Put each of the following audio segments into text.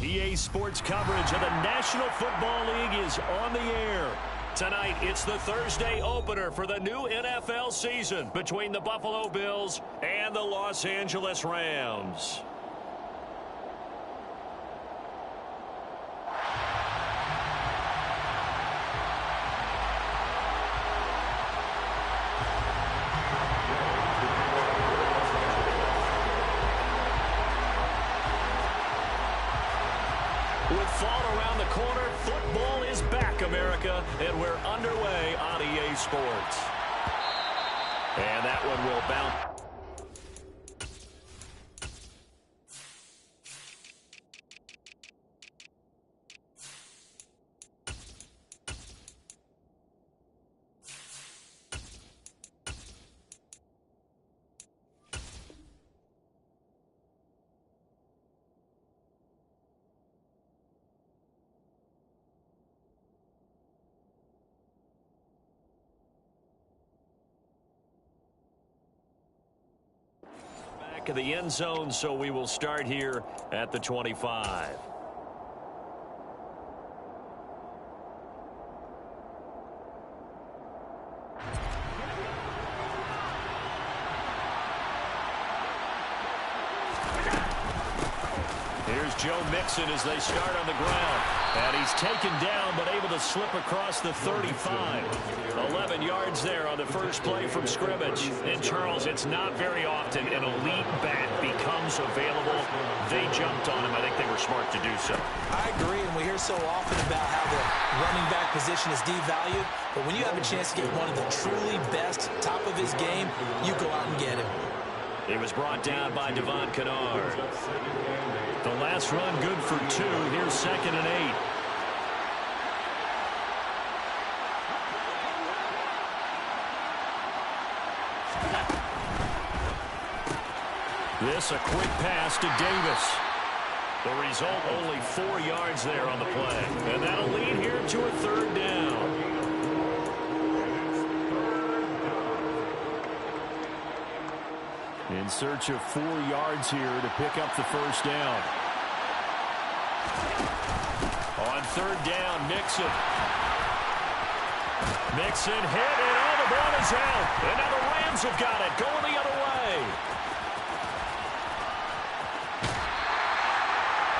EA Sports coverage of the National Football League is on the air. Tonight, it's the Thursday opener for the new NFL season between the Buffalo Bills and the Los Angeles Rams. With fall around the corner, football is back, America, and we're underway on EA Sports. And that one will bounce. Of the end zone, so we will start here at the 25. Here's Joe Mixon as they start on the ground. And he's taken down, but able to slip across the 35. 11 yards there on the first play from scrimmage. And, Charles, it's not very often an elite back becomes available. They jumped on him. I think they were smart to do so. I agree, and we hear so often about how the running back position is devalued. But when you have a chance to get one of the truly best, top of his game, you go out and get him. He was brought down by Devon Kennard. The last run good for 2. Here's 2nd and 8. This a quick pass to Davis. The result only 4 yards there on the play. And that'll lead here to a 3rd down. In search of 4 yards here to pick up the first down. On 3rd down, Mixon. Mixon hit, and all the ball is out. And now the Rams have got it, going the other way.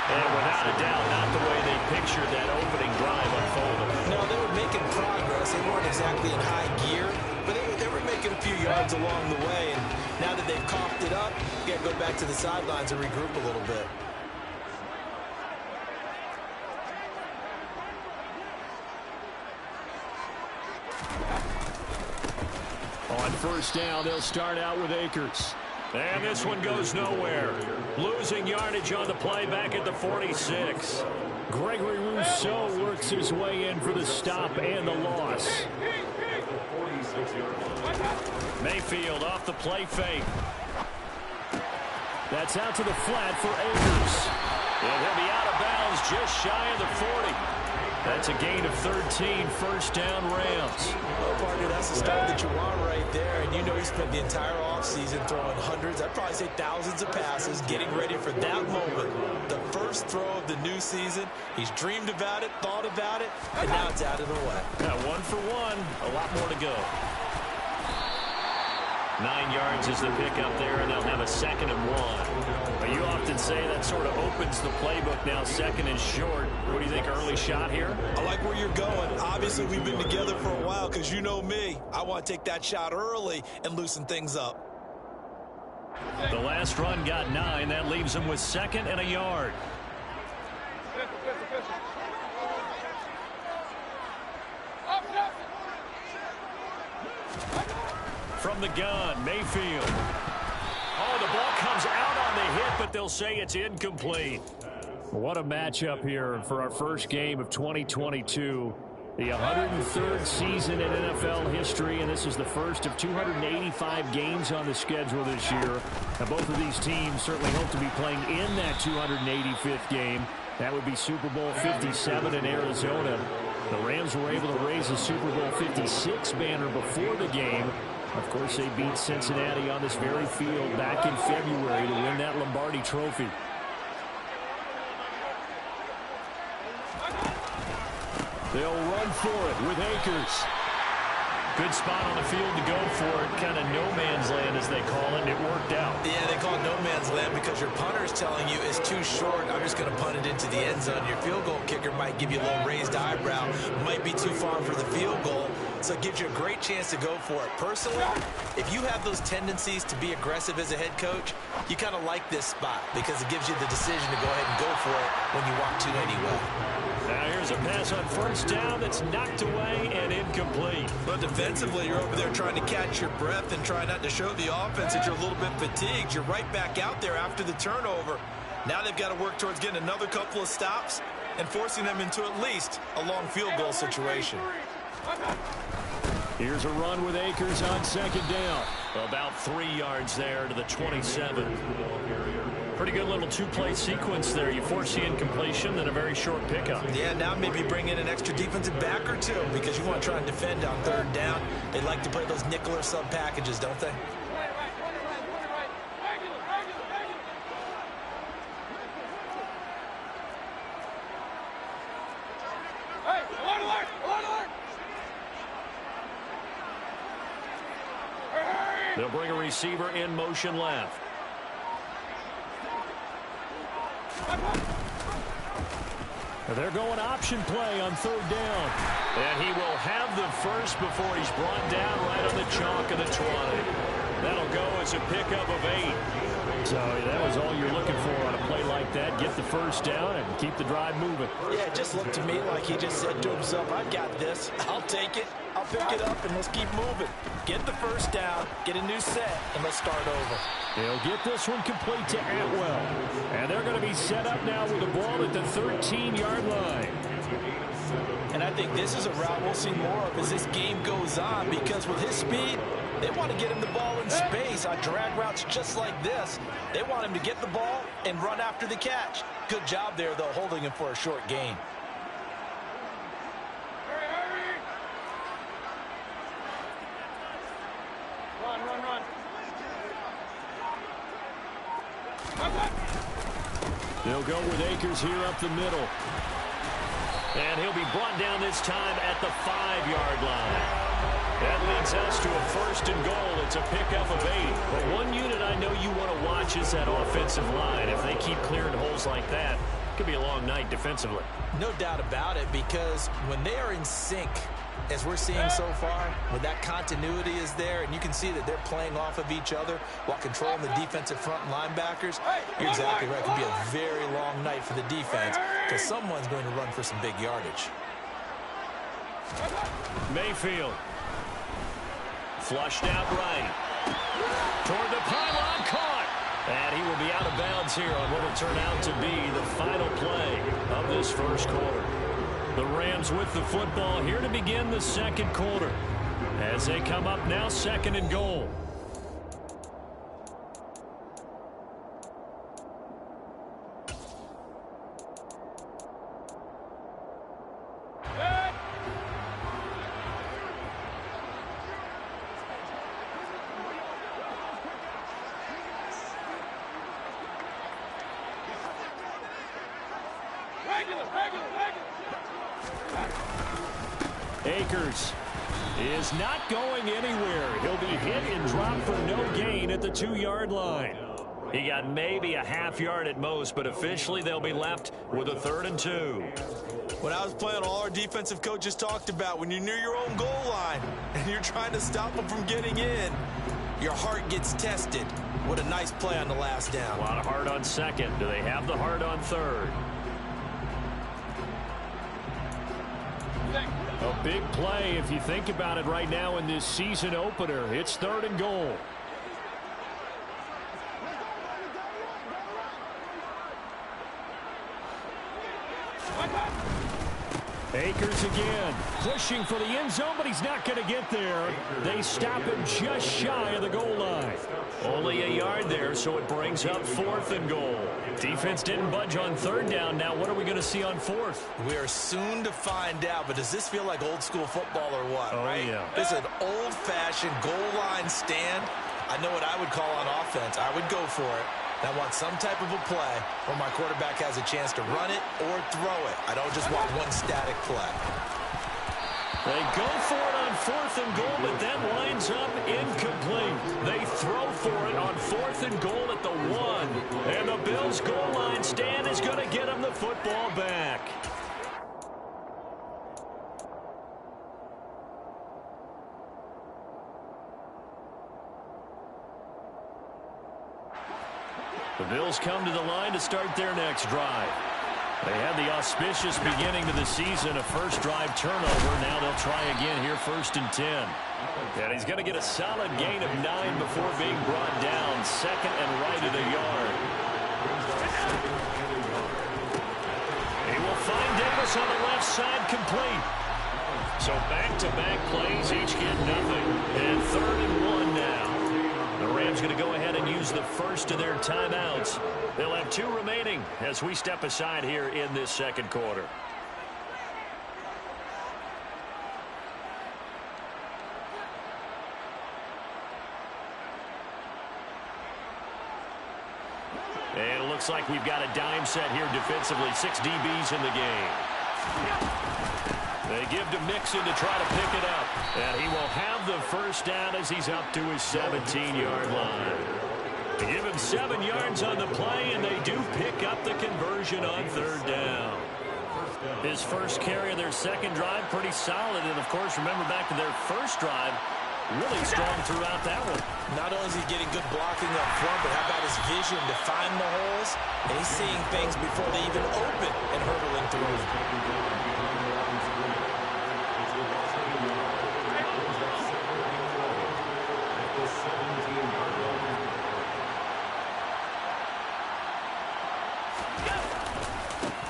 And without a doubt, not the way they pictured that opening drive unfolded. No, they were making progress. They weren't exactly in high gear, but they were making a few yards along the way. And now that they've coughed it up, you got to go back to the sidelines and regroup a little bit. On 1st down, they'll start out with Akers. And this one goes nowhere. Losing yardage on the play back at the 46. Gregory Rousseau works his way in for the stop and the loss. Mayfield off the play fake. That's out to the flat for Akers. And he'll be out of bounds just shy of the 40. That's a gain of 13, 1st down Rams. Well, partner, that's the start that you want right there. And you know he spent the entire offseason throwing hundreds, I'd probably say thousands of passes, getting ready for that moment. The first throw of the new season. He's dreamed about it, thought about it, and now it's out of the way. Yeah, 1 for 1, a lot more to go. 9 yards is the pickup there, and they'll have a 2nd and 1. But you often say that sort of opens the playbook now, 2nd and short. What do you think, early shot here? I like where you're going. Obviously, we've been together for a while because you know me. I want to take that shot early and loosen things up. The last run got 9. That leaves him with 2nd and a yard. From the gun, Mayfield. Oh, the ball comes out on the hit, but they'll say it's incomplete. What a matchup here for our first game of 2022. The 103rd season in NFL history, and this is the first of 285 games on the schedule this year. Now, both of these teams certainly hope to be playing in that 285th game. That would be Super Bowl 57 in Arizona. The Rams were able to raise the Super Bowl 56 banner before the game. Of course, they beat Cincinnati on this very field back in February to win that Lombardi Trophy. They'll run for it with Akers. Good spot on the field to go for it. Kind of no man's land, as they call it, and it worked out. Yeah, they call it no man's land because your punter's telling you it's too short. I'm just going to punt it into the end zone. Your field goal kicker might give you a little raised eyebrow. Might be too far for the field goal. So it gives you a great chance to go for it. Personally, if you have those tendencies to be aggressive as a head coach, you kind of like this spot because it gives you the decision to go ahead and go for it when you want to anyway. Now here's a pass on first down that's knocked away and incomplete. But defensively, you're over there trying to catch your breath and try not to show the offense that you're a little bit fatigued. You're right back out there after the turnover. Now they've got to work towards getting another couple of stops and forcing them into at least a long field goal situation. Here's a run with Akers on second down. About 3 yards there to the 27. Pretty good little two-play sequence there. You force the incompletion, then a very short pickup. Yeah, now maybe bring in an extra defensive back or two because you want to try and defend on third down. They like to play those nickel or sub packages, don't they? They'll bring a receiver in motion left. They're going option play on third down. And he will have the first before he's brought down right on the chalk of the 20. That'll go as a pickup of 8. So that was all you're looking for on a play like that. Get the first down and keep the drive moving. Yeah, it just looked to me like he just said to himself, I've got this. I'll take it. I'll pick it up, and let's keep moving. Get the first down, get a new set, and let's start over. He'll get this one complete to Atwell. And they're going to be set up now with the ball at the 13-yard line. And I think this is a route we'll see more of as this game goes on because with his speed, they want to get him the ball in space on drag routes just like this. They want him to get the ball and run after the catch. Good job there, though, holding him for a short gain. Run. They'll go with Akers here up the middle. And he'll be brought down this time at the 5-yard line. That leads us to a first and goal. It's a pickup of 8. But one unit I know you want to watch is that offensive line. If they keep clearing holes like that, it could be a long night defensively. No doubt about it, because when they are in sync, as we're seeing so far, when that continuity is there, and you can see that they're playing off of each other while controlling the defensive front linebackers, you're exactly right. It could be a very long night for the defense because someone's going to run for some big yardage. Mayfield. Flushed out right. Toward the pylon, caught. And he will be out of bounds here on what will turn out to be the final play of this first quarter. The Rams with the football here to begin the second quarter. As they come up now, second and goal. Akers is not going anywhere. He'll be hit and dropped for no gain at the 2-yard line. He got maybe a half yard at most, but officially they'll be left with a 3rd and 2. When I was playing, all our defensive coaches talked about when you're near your own goal line and you're trying to stop them from getting in, your heart gets tested. What a nice play on the last down. A lot of heart on second. Do they have the heart on third? A big play if you think about it right now in this season opener. It's 3rd and goal. Akers again, pushing for the end zone, but he's not going to get there. They stop him just shy of the goal line. Only a yard there, so it brings up 4th and goal. Defense didn't budge on 3rd down. Now what are we going to see on 4th? We are soon to find out, but does this feel like old school football or what? Oh, right? Yeah. This is an old-fashioned goal line stand. I know what I would call on offense. I would go for it. And I want some type of a play where my quarterback has a chance to run it or throw it. I don't just want one static play. They go for it on 4th and goal, but that winds up incomplete. They throw for it on 4th and goal at the 1. And the Bills' goal line stand is going to get them the football back. The Bills come to the line to start their next drive. They had the auspicious beginning to the season, a first drive turnover. Now they'll try again here, 1st and 10. And he's going to get a solid gain of 9 before being brought down. 2nd and right at a yard. He will find Davis on the left side, complete. So back-to-back plays, each get nothing. And 3rd and 1 now. The Rams going to go ahead and use the first of their timeouts. They'll have 2 remaining as we step aside here in this second quarter. And it looks like we've got a dime set here defensively. 6 DBs in the game. They give to Mixon to try to pick it up. And he will have the first down as he's up to his 17-yard line. They give him 7 yards on the play, and they do pick up the conversion on 3rd down. His first carry of their second drive, pretty solid. And, of course, remember back to their first drive, really strong throughout that one. Not only is he getting good blocking up front, but how about his vision to find the holes? And he's seeing things before they even open and hurdling through them.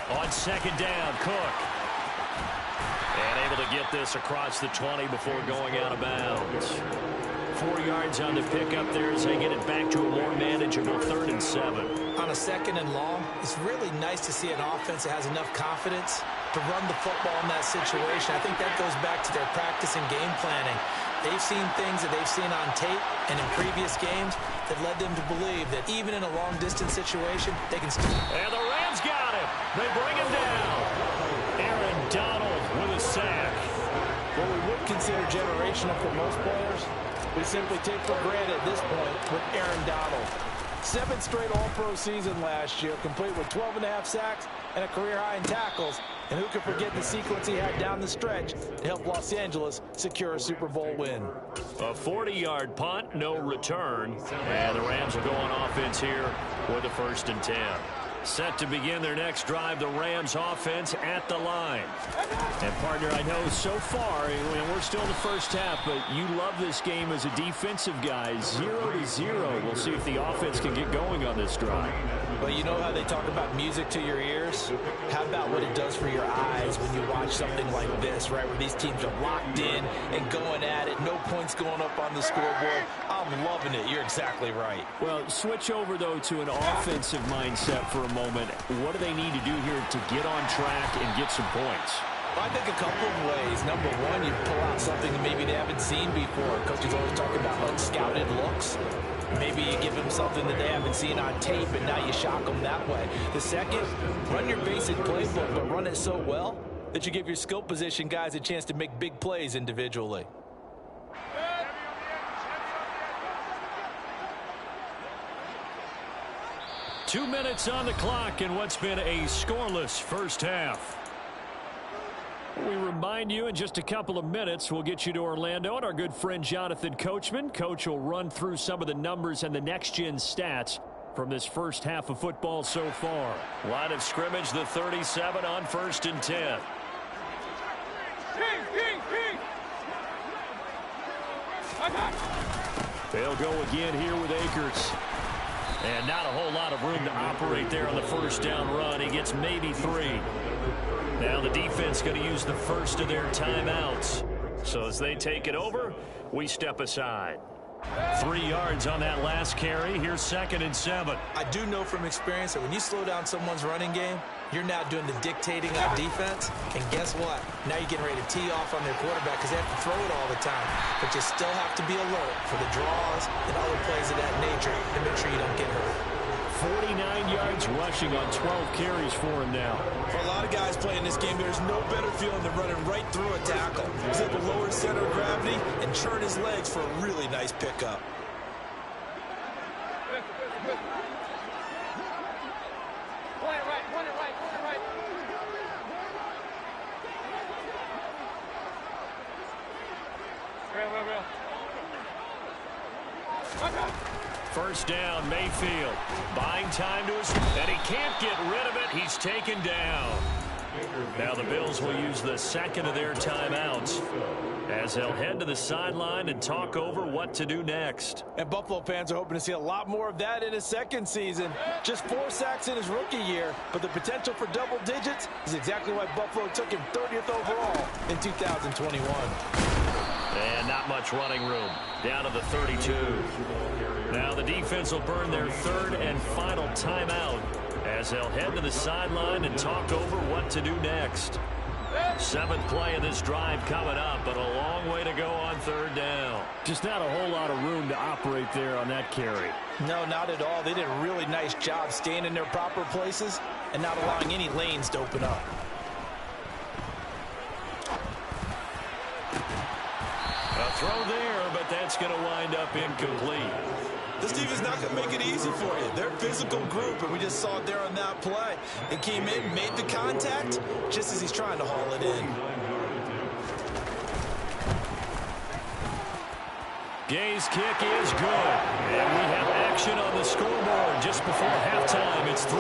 On 2nd down, Cook. And able to get this across the 20 before going out of bounds. 4 yards on the pickup there as they get it back to a more manageable 3rd and 7. On a 2nd and long, it's really nice to see an offense that has enough confidence to run the football in that situation. I think that goes back to their practice and game planning. They've seen things that they've seen on tape and in previous games that led them to believe that even in a long-distance situation, they can still... And the Rams got him. They bring him down. Aaron Donald with a sack. What we would consider generational for most players, we simply take for granted at this point with Aaron Donald. 7th straight All-Pro season last year, complete with 12.5 sacks and a career high in tackles. And who could forget the sequence he had down the stretch to help Los Angeles secure a Super Bowl win. A 40-yard punt, no return. And the Rams will go on offense here with a 1st and 10. Set to begin their next drive, the Rams offense at the line. And, partner, I know so far, and we're still in the first half, but you love this game as a defensive guy. 0-0. We'll see if the offense can get going on this drive. Well, you know how they talk about music to your ears? How about what it does for your eyes when you watch something like this, right, where these teams are locked in and going at it, no points going up on the scoreboard? I'm loving it. You're exactly right. Well, switch over, though, to an offensive mindset for a moment. What do they need to do here to get on track and get some points? Well, I think a couple of ways. Number one, you pull out something that maybe they haven't seen before. Coaches always talk about unscouted looks. Maybe you give them something that they haven't seen on tape, and now you shock them that way. The second, run your basic playbook, but run it so well that you give your skill position guys a chance to make big plays individually. Two minutes on the clock in what's been a scoreless first half. We remind you in just a couple of minutes we'll get you to Orlando and our good friend Jonathan Coachman. Coach will run through some of the numbers and the next-gen stats from this first half of football so far. Line of scrimmage, the 37 on 1st and 10. They'll go again here with Akers. And not a whole lot of room to operate there on the first down run. He gets maybe 3. Now the defense going to use the first of their timeouts. So as they take it over, we step aside. 3 yards on that last carry. Here's 2nd and 7. I do know from experience that when you slow down someone's running game, you're now doing the dictating on defense. And guess what? Now you're getting ready to tee off on their quarterback because they have to throw it all the time. But you still have to be alert for the draws and other plays of that nature to make sure you don't get hurt. 49 yards rushing on 12 carries for him now. For a lot of guys playing this game, there's no better feeling than running right through a tackle. He's able to lower his center of gravity and churn his legs for a really nice pickup. First down, Mayfield. Buying time to his, and he can't get rid of it. He's taken down. Now the Bills will use the second of their timeouts as they'll head to the sideline and talk over what to do next. And Buffalo fans are hoping to see a lot more of that in his second season. Just 4 sacks in his rookie year, but the potential for double digits is exactly why Buffalo took him 30th overall in 2021. And not much running room. Down to the 32. Now the defense will burn their third and final timeout as they'll head to the sideline and talk over what to do next. 7th play of this drive coming up, but a long way to go on third down. Just not a whole lot of room to operate there on that carry. No, not at all. They did a really nice job staying in their proper places and not allowing any lanes to open up. A throw there, but that's going to wind up incomplete. This defense is not going to make it easy for you. They're a physical group, and we just saw it there on that play. They came in, made the contact, just as he's trying to haul it in. Gay's kick is good. And we have action on the scoreboard just before halftime. It's 3-0.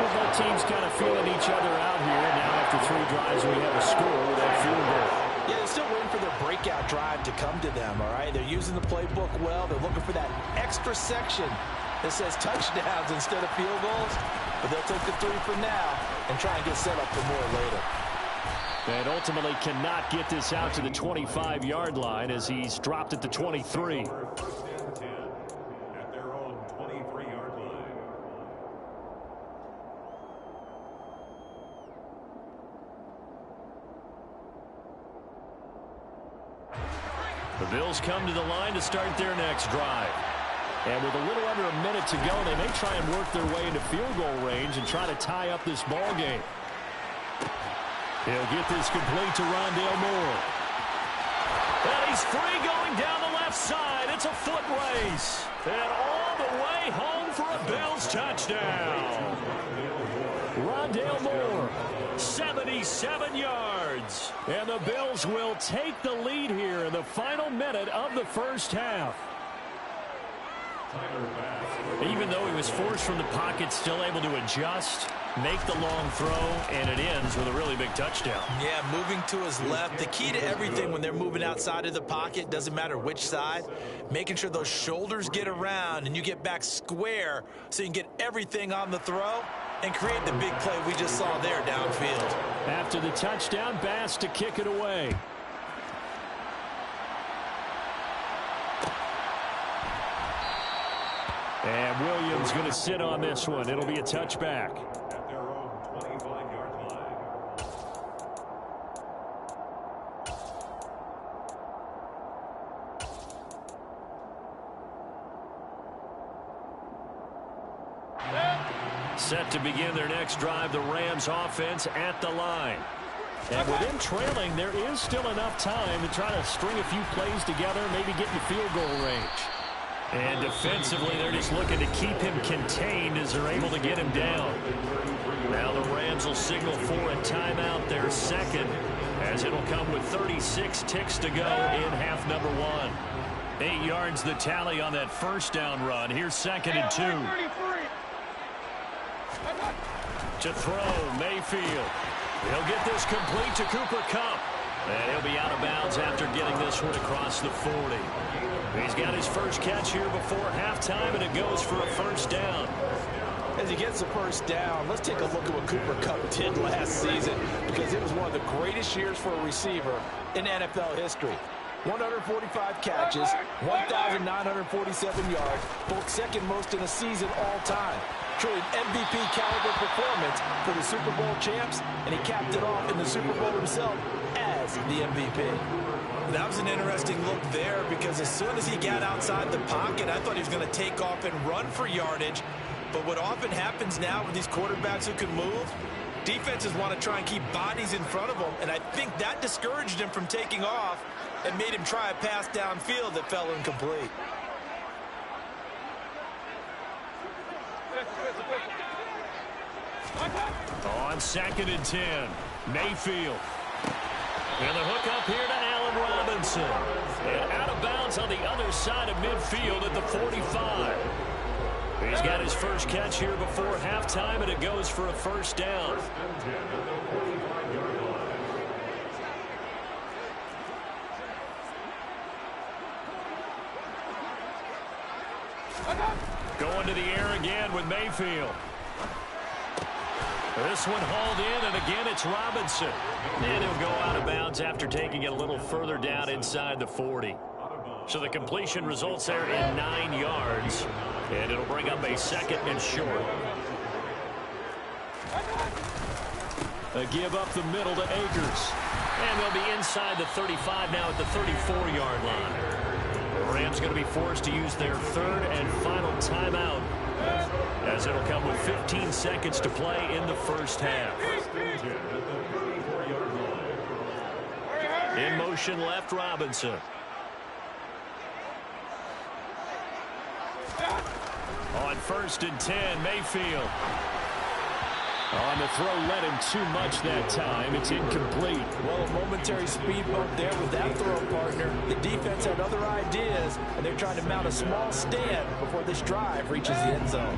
Both teams kind of feeling each other out here. Now after 3 drives, we have a score with that field goal. Yeah, they're still waiting for their breakout drive to come to them, all right? They're using the playbook well. They're looking for that extra section that says touchdowns instead of field goals. But they'll take the 3 for now and try and get set up for more later. And ultimately cannot get this out to the 25-yard line as he's dropped at the 23. The Bills come to the line to start their next drive. And with a little under a minute to go, they may try and work their way into field goal range and try to tie up this ball game. He'll get this complete to Rondale Moore. And he's free going down the left side. It's a foot race. And all the way home for a Bills touchdown. Rondale Moore, 77 yards. And the Bills will take the lead here in the final minute of the first half. Even though he was forced from the pocket, still able to adjust, make the long throw, and it ends with a really big touchdown. Yeah, moving to his left. The key to everything when they're moving outside of the pocket, doesn't matter which side, making sure those shoulders get around and you get back square so you can get everything on the throw and create the big play we just saw there downfield. After the touchdown, Bass to kick it away. And Williams going to sit on this one. It'll be a touchback. At their own 25-yard line. Set to begin their next drive, the Rams offense at the line. And with them trailing, there is still enough time to try to string a few plays together, maybe get in field goal range. And defensively, they're just looking to keep him contained as they're able to get him down. Now the Rams will signal for a timeout, their second, as it'll come with 36 ticks to go in half number 1. 8 yards the tally on that first down run. Here's 2nd and 2. To throw, Mayfield. He'll get this complete to Cooper Kupp. And he'll be out of bounds after getting this one across the 40. He's got his first catch here before halftime, and it goes for a first down. As he gets the first down, let's take a look at what Cooper Kupp did last season, because it was one of the greatest years for a receiver in NFL history. 145 catches, 1,947 yards, both second most in a season all time. Truly an MVP caliber performance for the Super Bowl champs, and he capped it off in the Super Bowl himself as the MVP. That was an interesting look there, because as soon as he got outside the pocket, I thought he was going to take off and run for yardage. But what often happens now with these quarterbacks who can move, defenses want to try and keep bodies in front of them, and I think that discouraged him from taking off and made him try a pass downfield that fell incomplete. On 2nd and 10, Mayfield. And the hook up here to Allen Robinson. And out of bounds on the other side of midfield at the 45. He's got his first catch here before halftime, and it goes for a first down. Going to the air again with Mayfield. This one hauled in, and again it's Robinson. And he'll go out of bounds after taking it a little further down inside the 40. So the completion results there in 9 yards. And it'll bring up a 2nd and short. A give up the middle to Akers. And they'll be inside the 35 now at the 34-yard line. The Rams going to be forced to use their 3rd and final timeout, as it'll come with 15 seconds to play in the first half. In motion left, Robinson. On 1st and 10, Mayfield. On the throw, led him too much that time. It's incomplete. Well, a momentary speed bump there with that throw, partner. The defense had other ideas, and they're trying to mount a small stand before this drive reaches the end zone.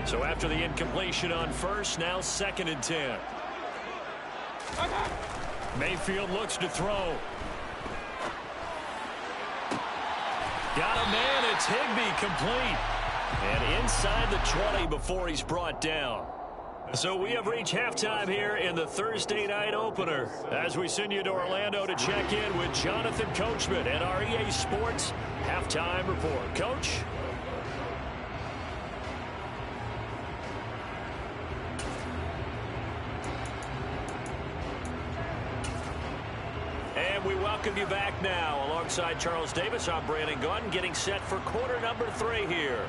So after the incompletion on 1st, now 2nd and 10. Mayfield looks to throw. Got a man, it's Higbee, complete. And inside the 20 before he's brought down. So we have reached halftime here in the Thursday night opener, as we send you to Orlando to check in with Jonathan Coachman and our EA Sports Halftime Report. Coach? And we welcome you back now. Alongside Charles Davis, I'm Brandon Gaunt, getting set for quarter number 3 here.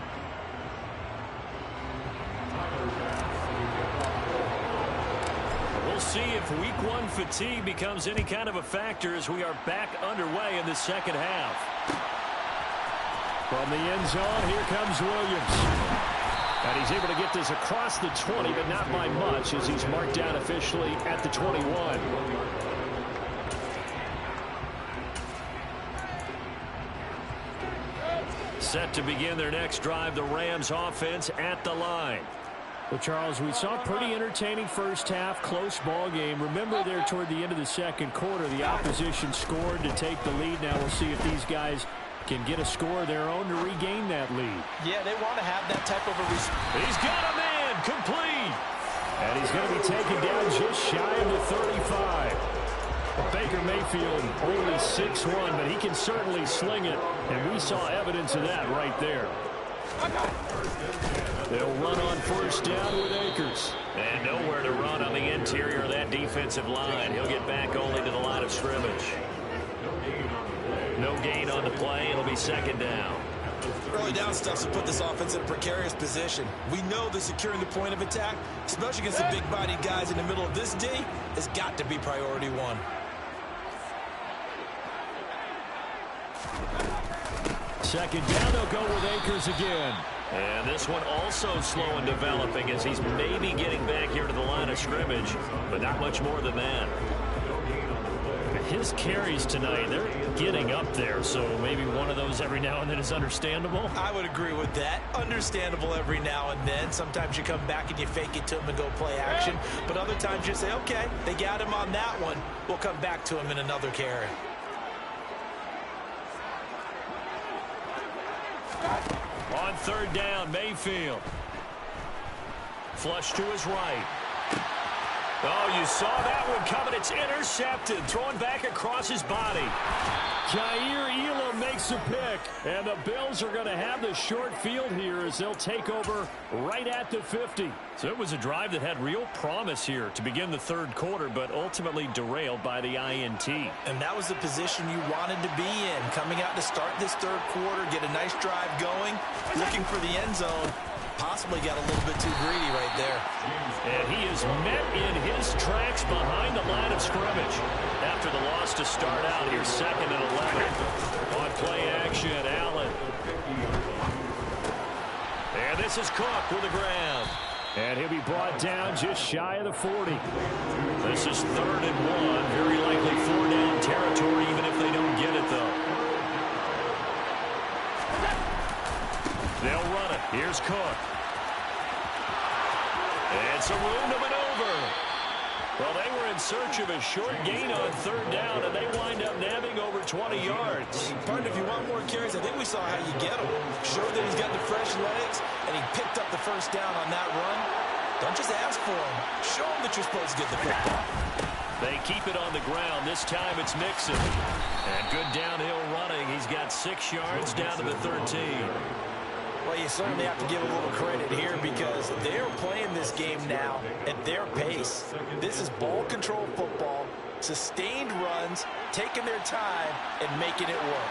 We'll see if week 1 fatigue becomes any kind of a factor as we are back underway in the second half. From the end zone, here comes Williams. And he's able to get this across the 20, but not by much, as he's marked down officially at the 21. Set to begin their next drive, the Rams offense at the line. Well, Charles, we saw a pretty entertaining first half, close ball game. Remember there toward the end of the second quarter, the opposition scored to take the lead. Now we'll see if these guys can get a score of their own to regain that lead. Yeah, they want to have that type of a He's got a man, complete. And he's going to be taken down just shy of the 35. But Baker Mayfield only 6'1", but he can certainly sling it, and we saw evidence of that right there. They'll run on first down with Akers. And nowhere to run on the interior of that defensive line. He'll get back only to the line of scrimmage. No gain on the play. It'll be 2nd down. Early down stuff to put this offense in a precarious position. We know that securing the point of attack, especially against the big-bodied guys in the middle of this D, has got to be priority 1. Second down, they'll go with Akers again. And this one also slow and developing as he's maybe getting back here to the line of scrimmage, but not much more than that. His carries tonight, they're getting up there, so maybe one of those every now and then is understandable. I would agree with that. Understandable every now and then. Sometimes you come back and you fake it to him and go play action, but other times you say, okay, they got him on that one. We'll come back to him in another carry. On 3rd down, Mayfield. Flush to his right. Oh, you saw that one coming. It's intercepted. Throwing back across his body. Jair Elam makes a pick. And the Bills are going to have the short field here as they'll take over right at the 50. So it was a drive that had real promise here to begin the 3rd quarter, but ultimately derailed by the INT. And that was the position you wanted to be in. Coming out to start this 3rd quarter, get a nice drive going, looking for the end zone. Possibly got a little bit too greedy right there. And he is met in his tracks behind the line of scrimmage. After the loss to start out, here's 2nd and 11. On play action, Allen. And this is Cook with the grab. And he'll be brought down just shy of the 40. This is 3rd and 1. Very likely 4-down territory, even if they don't get it, though. They'll run it. Here's Cook. It's a room to maneuver. Well, they were in search of a short gain on 3rd down, and they wind up nabbing over 20 yards. Partner, if you want more carries, I think we saw how you get him. Showed that he's got the fresh legs, and he picked up the 1st down on that run. Don't just ask for him. Show him that you're supposed to get the football. They keep it on the ground. This time it's Mixon. And good downhill running. He's got 6 yards down to the 13. Well, you certainly have to give a little credit here because they're playing this game now at their pace. This is ball control football, sustained runs, taking their time, and making it work.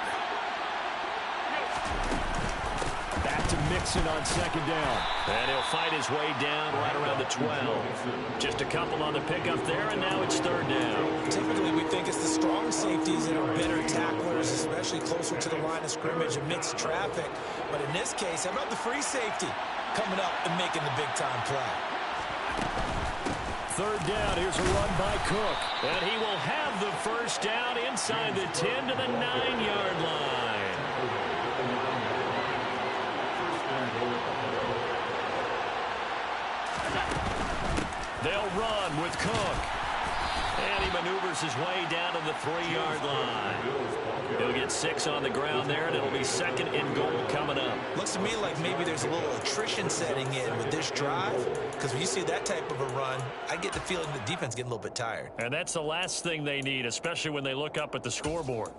Back to Mixon on 2nd down. And he'll fight his way down right around the 12. Just a couple on the pickup there, and now it's 3rd down. Typically, we think it's the strong safeties that are better tacklers, especially closer to the line of scrimmage amidst traffic. But in this case, how about the free safety coming up and making the big-time play? 3rd down. Here's a run by Cook. And he will have the 1st down inside the 10 to the 9-yard line. They'll run with Cook. And he maneuvers his way down to the 3-yard line. He'll get 6 on the ground there, and it'll be 2nd and goal coming up. Looks to me like maybe there's a little attrition setting in with this drive, because when you see that type of a run, I get the feeling the defense getting a little bit tired. And that's the last thing they need, especially when they look up at the scoreboard.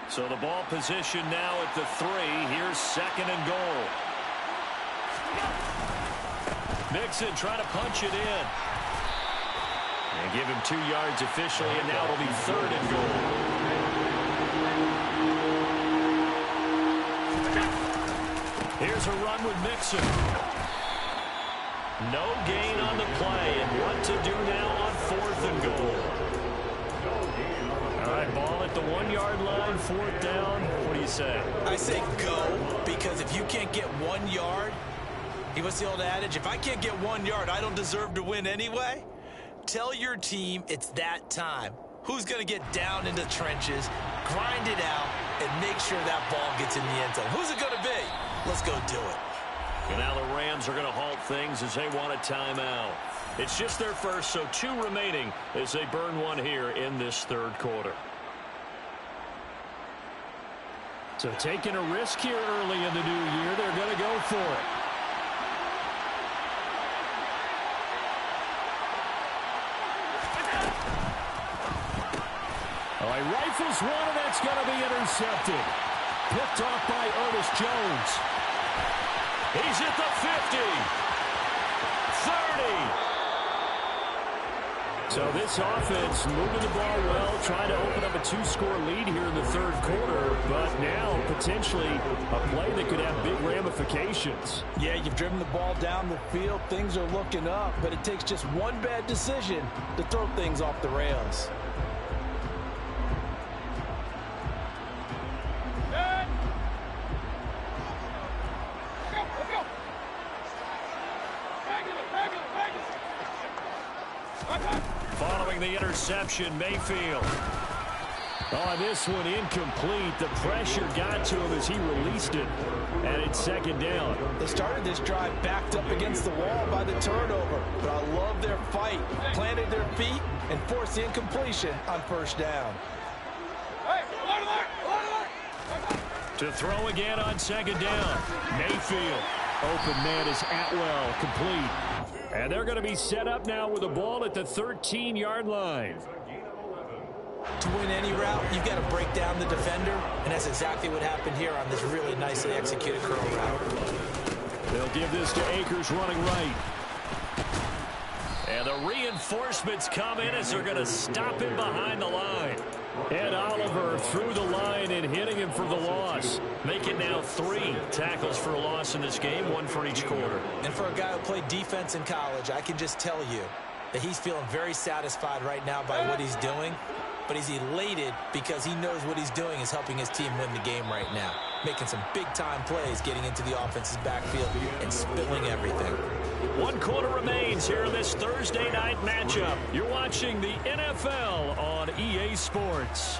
So the ball position now at the 3. Here's 2nd and goal. Mixon trying to punch it in. And give him 2 yards officially, and now it'll be 3rd and goal. Here's a run with Mixon. No gain on the play, and what to do now on 4th and goal. All right, ball at the 1-yard line, 4th down. What do you say? I say go, because if you can't get 1 yard, what's the old adage? If I can't get 1 yard, I don't deserve to win anyway. Tell your team it's that time. Who's going to get down into the trenches, grind it out, and make sure that ball gets in the end zone? Who's it going to be? Let's go do it. And now the Rams are going to halt things as they want a timeout. It's just their first, so 2 remaining as they burn one here in this 3rd quarter. So taking a risk here early in the new year, they're going to go for it. All right, rifles one, and that's going to be intercepted. Picked off by Ernest Jones. He's at the 50. 30. So this offense moving the ball well, trying to open up a 2-score lead here in the 3rd quarter, but now potentially a play that could have big ramifications. Yeah, you've driven the ball down the field. Things are looking up, but it takes just one bad decision to throw things off the rails. Following the interception, Mayfield. Oh, this one incomplete. The pressure got to him as he released it. And it's 2nd down. They started this drive backed up against the wall by the turnover. But I love their fight. Planted their feet and forced the incompletion on 1st down. To throw again on 2nd down. Mayfield. Open man is Atwell, complete. And they're going to be set up now with the ball at the 13-yard line. To win any route, you've got to break down the defender, and that's exactly what happened here on this really nicely executed curl route. They'll give this to Akers running right. And the reinforcements come in as they're going to stop him behind the line. And Oliver through the line and hitting him for the loss. Make it now 3 tackles for a loss in this game, 1 for each quarter. And for a guy who played defense in college, I can just tell you that he's feeling very satisfied right now by what he's doing. But he's elated because he knows what he's doing is helping his team win the game right now. Making some big-time plays, getting into the offense's backfield and spilling everything. 1 quarter remains here in this Thursday night matchup. You're watching the NFL on EA Sports.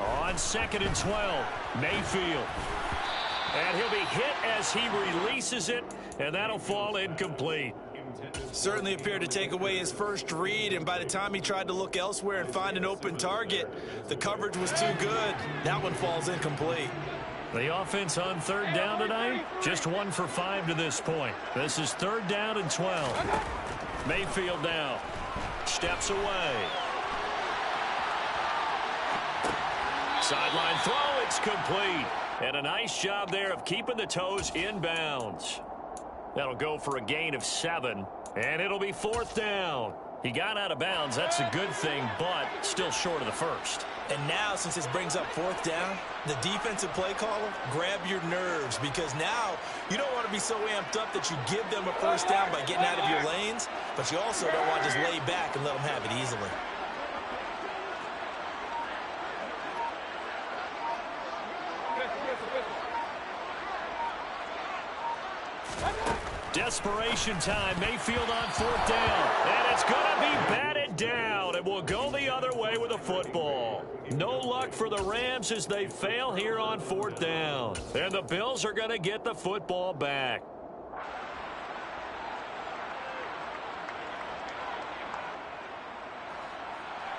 On 2nd and 12, Mayfield. And he'll be hit as he releases it, and that'll fall incomplete. Certainly appeared to take away his first read, and by the time he tried to look elsewhere and find an open target, the coverage was too good. That one falls incomplete. The offense on 3rd down tonight, just 1 for 5 to this point. This is 3rd down and 12. Mayfield now steps away. Sideline throw, it's complete. And a nice job there of keeping the toes inbounds. That'll go for a gain of 7, and it'll be 4th down. He got out of bounds. That's a good thing, but still short of the first. And now, since this brings up 4th down, the defensive play caller, grab your nerves, because now you don't want to be so amped up that you give them a first down by getting out of your lanes, but you also don't want to just lay back and let them have it easily. Desperation time. Mayfield on 4th down. And it's going to be batted down. It will go the other way with the football. No luck for the Rams as they fail here on 4th down. And the Bills are going to get the football back.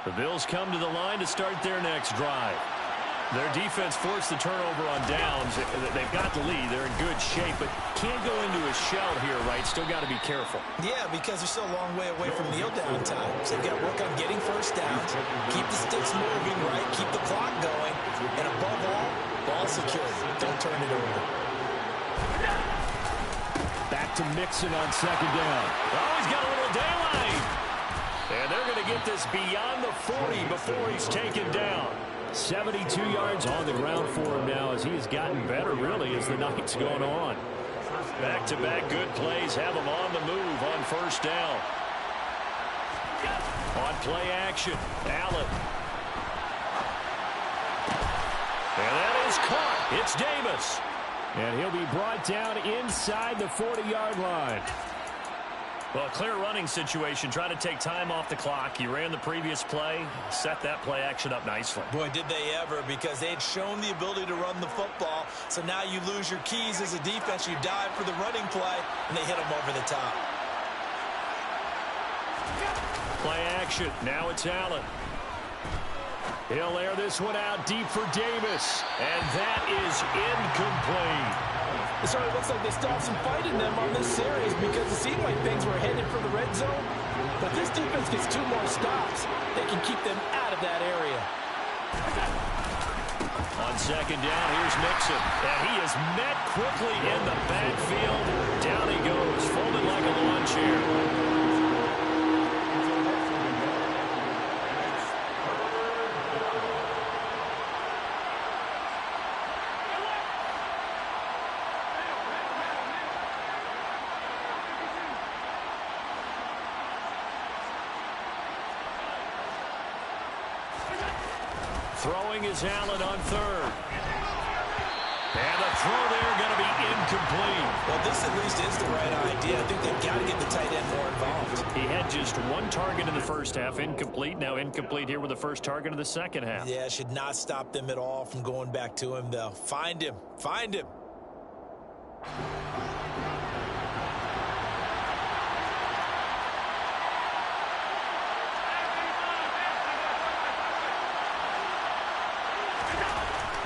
The Bills come to the line to start their next drive. Their defense forced the turnover on downs. They've got the lead. They're in good shape, but can't go into a shell here, right? Still got to be careful. Yeah, because they're still a long way away from kneel down time. So they've got to work on getting first downs, keep the sticks moving, right? Keep the clock going. And above all, ball security. Don't turn it over. Back to Mixon on 2nd down. Oh, he's got a little daylight. And they're going to get this beyond the 40 before he's taken down. 72 yards on the ground for him now as he has gotten better, really, as the night's going on. Back-to-back good plays have him on the move on 1st down. On play action, Allen. And that is caught. It's Davis. And he'll be brought down inside the 40-yard line. Well, a clear running situation. Try to take time off the clock. He ran the previous play, set that play action up nicely. Boy, did they ever, because they'd shown the ability to run the football. So now you lose your keys as a defense. You dive for the running play, and they hit them over the top. Play action. Now it's Allen. He'll air this one out deep for Davis. And that is incomplete. So it looks like they stopped some fight in them on this series because it seemed like things were headed for the red zone. But this defense gets 2 more stops. They can keep them out of that area. On 2nd down, here's Mixon. And he is met quickly in the backfield. Down he goes, folded like a lawn chair. Throwing is Allen on 3rd. And the throw there going to be incomplete. Well, this at least is the right idea. I think they've got to get the tight end more involved. He had just 1 target in the first half, incomplete. Now incomplete here with the first target of the second half. Yeah, should not stop them at all from going back to him, though. Find him. Find him.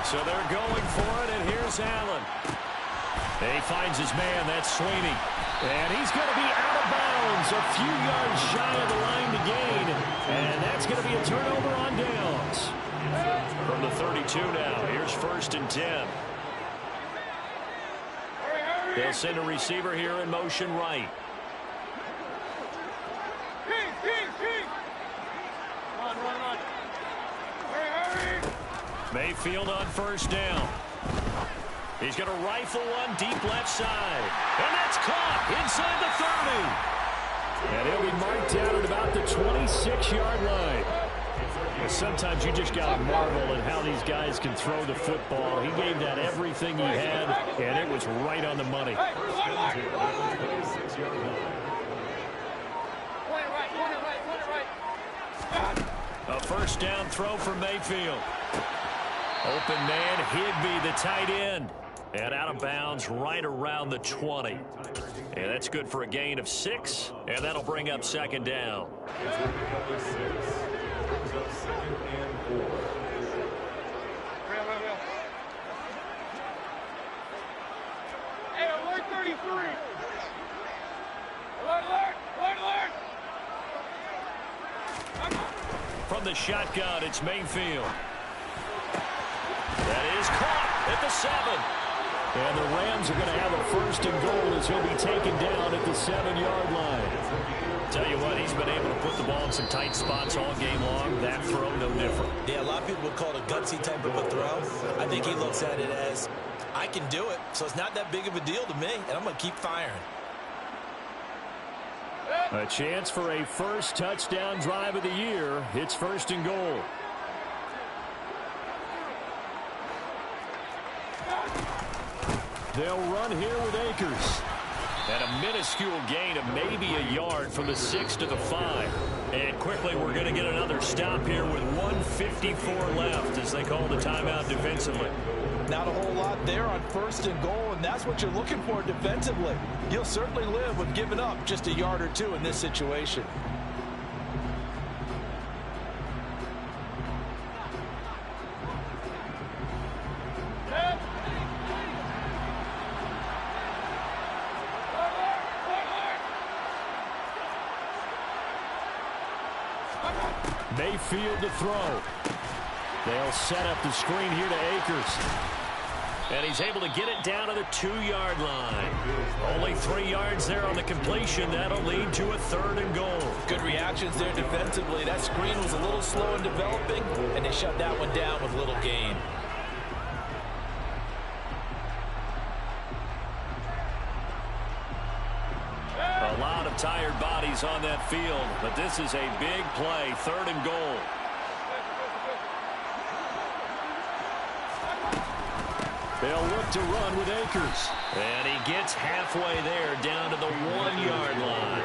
So they're going for it, and here's Allen. He finds his man. That's Sweeney. And he's going to be out of bounds. A few yards shy of the line to gain. And that's going to be a turnover on downs. From the 32 now. Here's 1st and 10. They'll send a receiver here in motion right. Mayfield on 1st down. He's going to rifle one deep left side. And that's caught inside the 30. And he'll be marked down at about the 26-yard line. Well, sometimes you just got to marvel at how these guys can throw the football. He gave that everything he had, and it was right on the money. A 1st down throw for Mayfield. Open man, Higbee, the tight end. And out of bounds right around the 20. And that's good for a gain of 6. And that'll bring up 2nd down. From the shotgun, it's Mayfield. That is caught at the 7. And the Rams are going to have a 1st and goal as he'll be taken down at the 7-yard line. Tell you what, he's been able to put the ball in some tight spots all game long. That throw, no different. Yeah, a lot of people would call it a gutsy type of a throw. I think he looks at it as, I can do it, so it's not that big of a deal to me, and I'm going to keep firing. A chance for a 1st touchdown drive of the year. It's 1st and goal. They'll run here with Akers. And a minuscule gain of maybe a yard from the 6 to the 5. And quickly we're going to get another stop here with 1:54 left as they call the timeout defensively. Not a whole lot there on 1st and goal, and that's what you're looking for defensively. You'll certainly live with giving up just a yard or 2 in this situation. Mayfield to throw. They'll set up the screen here to Akers. And he's able to get it down to the 2-yard line. Only 3 yards there on the completion. That'll lead to a 3rd and goal. Good reactions there defensively. That screen was a little slow in developing, and they shut that one down with little gain. A lot of tired bodies on that field, but this is a big play, 3rd and goal. They'll look to run with Akers. And he gets halfway there down to the 1-yard line.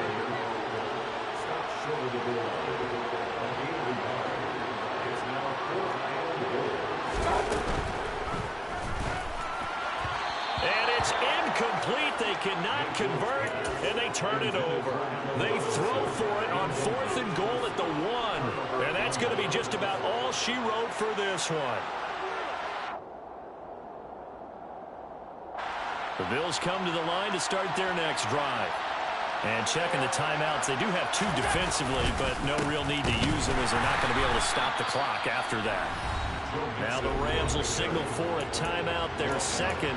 And it's incomplete. They cannot convert, and they turn it over. They throw for it on 4th and goal at the 1. And that's going to be just about all she wrote for this one. The Bills come to the line to start their next drive. And checking the timeouts, they do have 2 defensively, but no real need to use them as they're not going to be able to stop the clock after that. Now the Rams will signal for a timeout, their 2nd,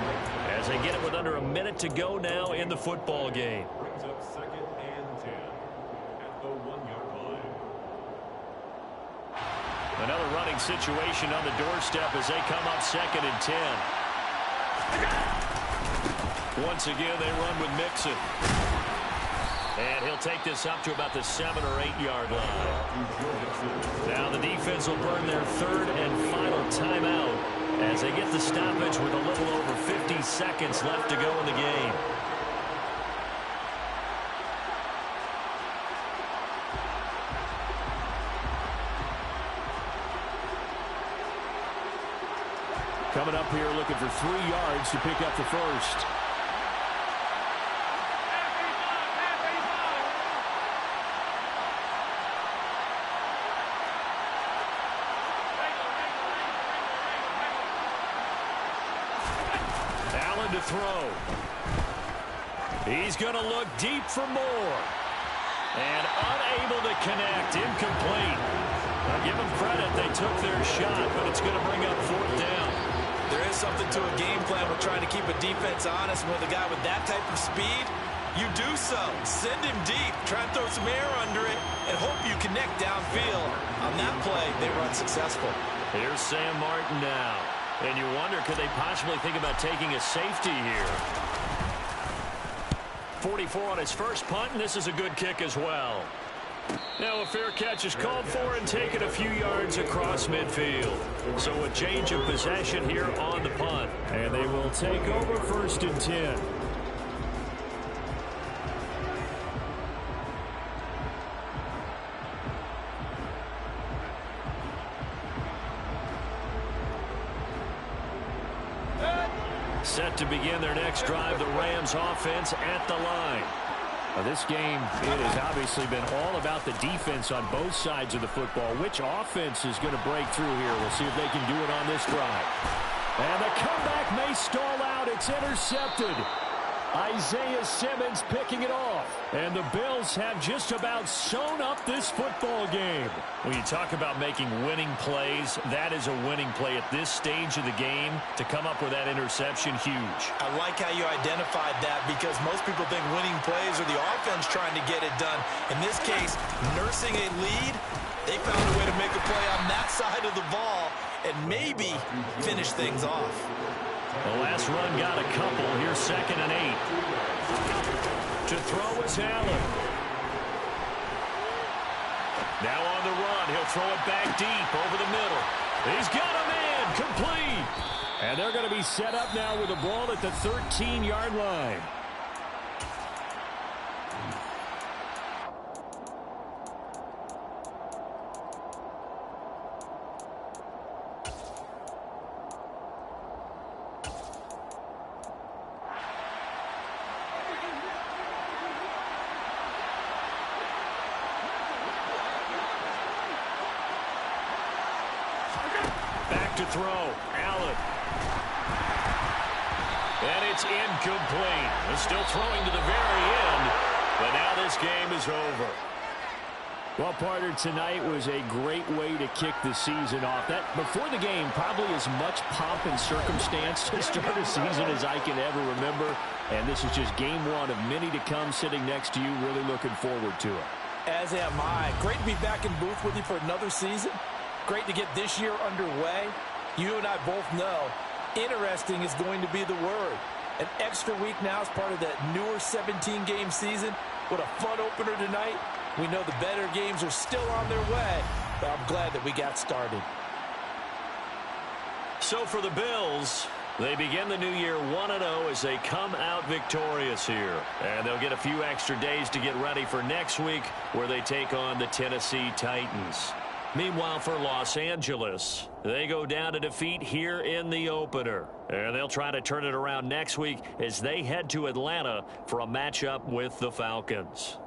as they get it with under a minute to go now in the football game. Brings up 2nd and 10 at the 1-yard line. Another running situation on the doorstep as they come up 2nd and 10. Once again, they run with Mixon. And he'll take this up to about the 7 or 8-yard line. Now the defense will burn their 3rd and final timeout as they get the stoppage with a little over 50 seconds left to go in the game. Coming up here looking for 3 yards to pick up the 1st. Allen to throw. He's going to look deep for more. And unable to connect. Incomplete. I'll give them credit. They took their shot, but it's going to bring up fourth down. There is something to a game plan with trying to keep a defense honest. With a guy with that type of speed, you do so. Send him deep. Try and throw some air under it and hope you connect downfield. On that play, they run successful. Here's Sam Martin now. And you wonder, could they possibly think about taking a safety here? 44 on his first punt, and this is a good kick as well. Now a fair catch is called for and taken a few yards across midfield. So a change of possession here on the punt. And they will take over 1st and 10. Set to begin their next drive, the Rams offense at the line. Now this game, it has obviously been all about the defense on both sides of the football. Which offense is going to break through here? We'll see if they can do it on this drive. And the comeback may stall out. It's intercepted. Isaiah Simmons picking it off. And the Bills have just about sewn up this football game. When you talk about making winning plays, that is a winning play at this stage of the game. To come up with that interception, huge. I like how you identified that because most people think winning plays are the offense trying to get it done. In this case, nursing a lead, they found a way to make a play on that side of the ball and maybe finish things off. The last run got a couple. Here's 2nd and 8. To throw is Allen. Now on the run. He'll throw it back deep over the middle. He's got him in. Complete. And they're going to be set up now with the ball at the 13-yard line. To throw, Allen. And it's incomplete. They're still throwing to the very end, but now this game is over. Well, partner, tonight was a great way to kick the season off. That before the game, probably as much pomp and circumstance to start a season as I can ever remember. And this is just game one of many to come sitting next to you. Really looking forward to it. As am I. Great to be back in booth with you for another season. Great to get this year underway. You and I both know interesting is going to be the word. An extra week now as part of that newer 17-game season. What a fun opener tonight. We know the better games are still on their way, but I'm glad that we got started. So for the Bills, they begin the new year 1-0 as they come out victorious here. And they'll get a few extra days to get ready for next week where they take on the Tennessee Titans. Meanwhile, for Los Angeles, they go down to defeat here in the opener. And they'll try to turn it around next week as they head to Atlanta for a matchup with the Falcons.